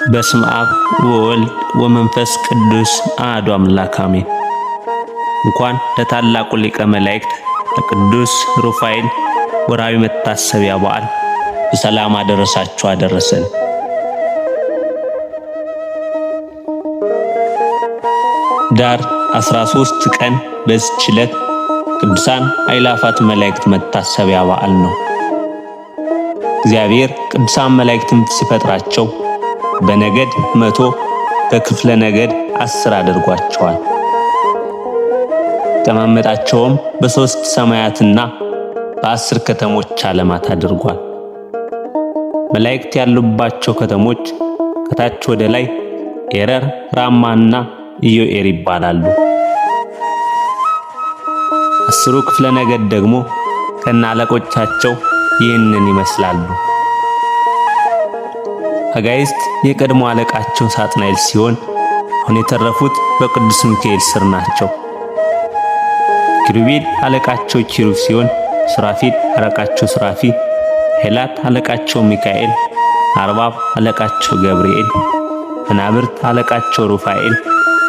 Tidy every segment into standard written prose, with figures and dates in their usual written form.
በስመ አብ ወወልድ ወመንፈስ ቅዱስ አሐዱ አምላክ አሜን። እንኳን ለታላቁ ሊቀ መላእክት ለቅዱስ ሩፋኤል ወርሃዊ መታሰቢያ በዓል በሰላም አደረሳችሁ አደረሰን። ዳር 13 ቀን በዚች ዕለት ቅዱሳን አእላፋት መላእክት መታሰቢያ በዓል ነው። እግዚአብሔር ቅዱሳን መላእክትን ሲፈጥራቸው በነገድ 100 በክፍለ ነገድ 10 አድርጓቸዋል። አቀማመጣቸውም በ3 ሰማያትና በ10 ከተሞች ዓለማት አድርጓል። መላእክት ያሉባቸው ከተሞች ከታች ወደ ላይ ኤረር፣ ራማና ኢዮኤር ይባላሉ። 10 ክፍለ ነገድ ደግሞ ከነአለቆቻቸው ይህንን ይመስላሉ። አጋዕዝት የቀድሞ አለቃቸው ሳጥናኤል ሲሆን አሁን የተረፉት በቅዱስ ሚካኤል ስር ናቸው። ኪሩቤል አለቃቸው ኪሩብ ሲሆን ሱራፊል አለቃቸው ሱራፊ፣ ሄላት አለቃቸው ሚካኤል፣ አርባብ አለቃቸው ገብርኤል፣ መናብርት አለቃቸው ሩፋኤል፣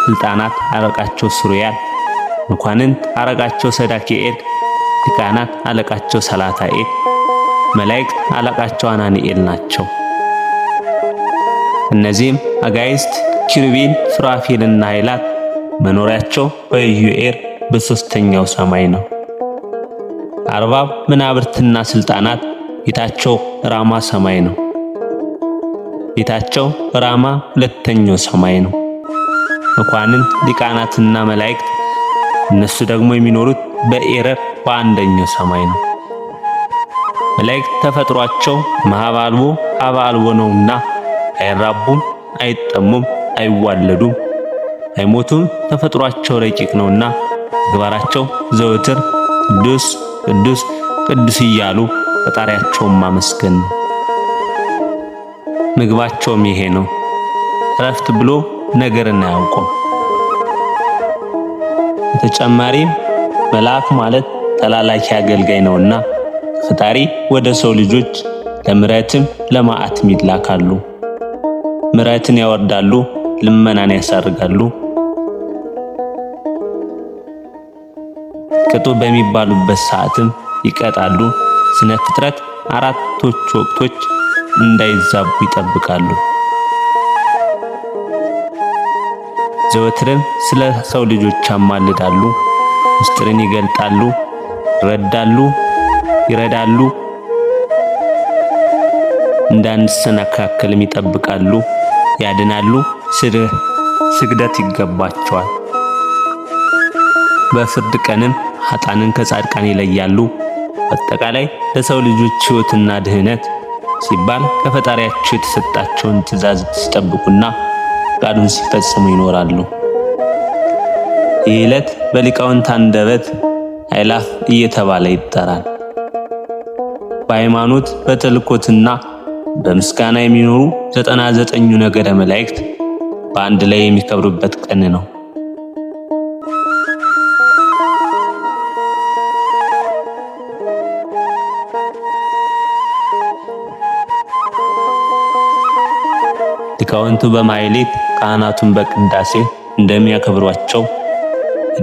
ስልጣናት አለቃቸው ሱሪያል፣ መኳንንት አለቃቸው ሰዳክኤል፣ ሊቃናት አለቃቸው ሰላታኤል፣ መላእክት አለቃቸው አናንኤል ናቸው። እነዚህም አጋዕዝት ኪሩቤል፣ ሱራፊልና ሄላት መኖሪያቸው በኢዮኤር በ3ኛው ሰማይ ነው። አርባብ፣ መናብርትና ስልጣናት ቤታቸው ራማ ሰማይ ነው። ቤታቸው ራማ 2ኛው ሰማይ ነው። መኳንንት፣ ሊቃናትና መላእክት እነሱ ደግሞ የሚኖሩት በኤረር በ1ኛው ሰማይ ነው። መላእክት ተፈጥሯቸው መሀብ አልቦ ሀበ አልቦ ነውና አይራቡም፣ አይጠሙም፣ አይዋለዱም፣ አይሞቱም። ተፈጥሯቸው ረቂቅ ነውና ምግባራቸው ዘወትር ቅዱስ ቅዱስ ቅዱስ እያሉ ፈጣሪያቸውን ማመስገን ነው። ምግባቸውም ይሄ ነው። እረፍት ብሎ ነገርን አያውቁም። በተጨማሪም መልአክ ማለት ተላላኪ አገልጋይ ነውና ፈጣሪ ወደ ሰው ልጆች ለምሕረትም ለመዓትም ይላካሉ። ምሕረትን ያወርዳሉ፣ ልመናን ያሳርጋሉ። ቅጡ በሚባሉበት ሰዓትም ይቀጣሉ። ስነ ፍጥረት አራቶች ወቅቶች እንዳይዛቡ ይጠብቃሉ። ዘወትርም ስለ ሰው ልጆች ያማልዳሉ። ምስጢርን ይገልጣሉ፣ ይረዳሉ፣ ይረዳሉ። እንዳንሰናካከልም ይጠብቃሉ፣ ያድናሉ። ስግደት ይገባቸዋል። በፍርድ ቀንም ኃጥአንን ከጻድቃን ይለያሉ። በአጠቃላይ ለሰው ልጆች ሕይወትና ድህነት ሲባል ከፈጣሪያቸው የተሰጣቸውን ትእዛዝ ሲጠብቁና ፈቃዱን ሲፈጽሙ ይኖራሉ። ይህ ዕለት በሊቃውንት አንደበት አእላፍ እየተባለ ይጠራል። በሃይማኖት በተልኮትና በምስጋና የሚኖሩ 99ኙ ነገደ መላእክት በአንድ ላይ የሚከብሩበት ቀን ነው። ሊቃውንቱ በማኅሌት ካህናቱን በቅዳሴ እንደሚያከብሯቸው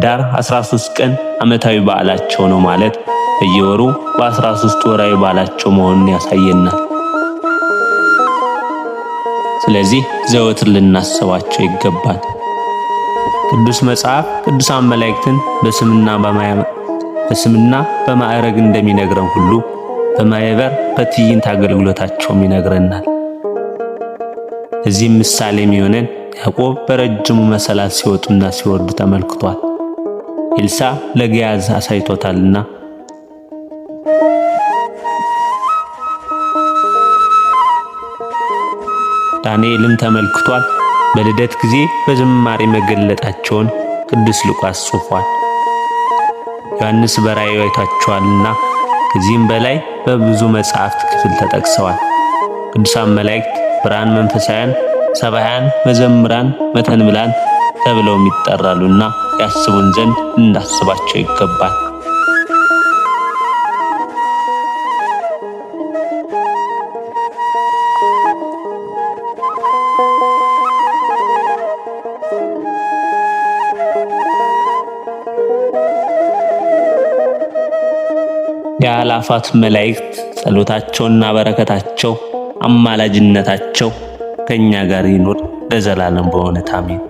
ዳር 13 ቀን ዓመታዊ በዓላቸው ነው ማለት በየወሩ በ13 ወራዊ በዓላቸው መሆኑን ያሳየናል። ስለዚህ ዘወትር ልናስባቸው ይገባል። ቅዱስ መጽሐፍ ቅዱሳን መላእክትን በስምና በማዕረግ እንደሚነግረን ሁሉ በማኅበር በትዕይንት አገልግሎታቸውም ይነግረናል። እዚህም ምሳሌ የሚሆነን ያዕቆብ በረጅሙ መሰላል ሲወጡና ሲወርዱ ተመልክቷል። ኤልሳዕ ለግያዝ አሳይቶታልና ዳንኤልም ተመልክቷል። በልደት ጊዜ በዝማሬ መገለጣቸውን ቅዱስ ሉቃስ ጽፏል። ዮሐንስ በራእዩ አይቷቸዋልና ከዚህም በላይ በብዙ መጻሕፍት ክፍል ተጠቅሰዋል። ቅዱሳን መላእክት ብርሃን መንፈሳውያን፣ ሰባያን፣ መዘምራን፣ መተንብላን ተብለውም ይጠራሉና ያስቡን ዘንድ እንዳስባቸው ይገባል። የአእላፋት መላእክት ጸሎታቸውና በረከታቸው አማላጅነታቸው ከኛ ጋር ይኑር ለዘላለም በእውነት አሜን።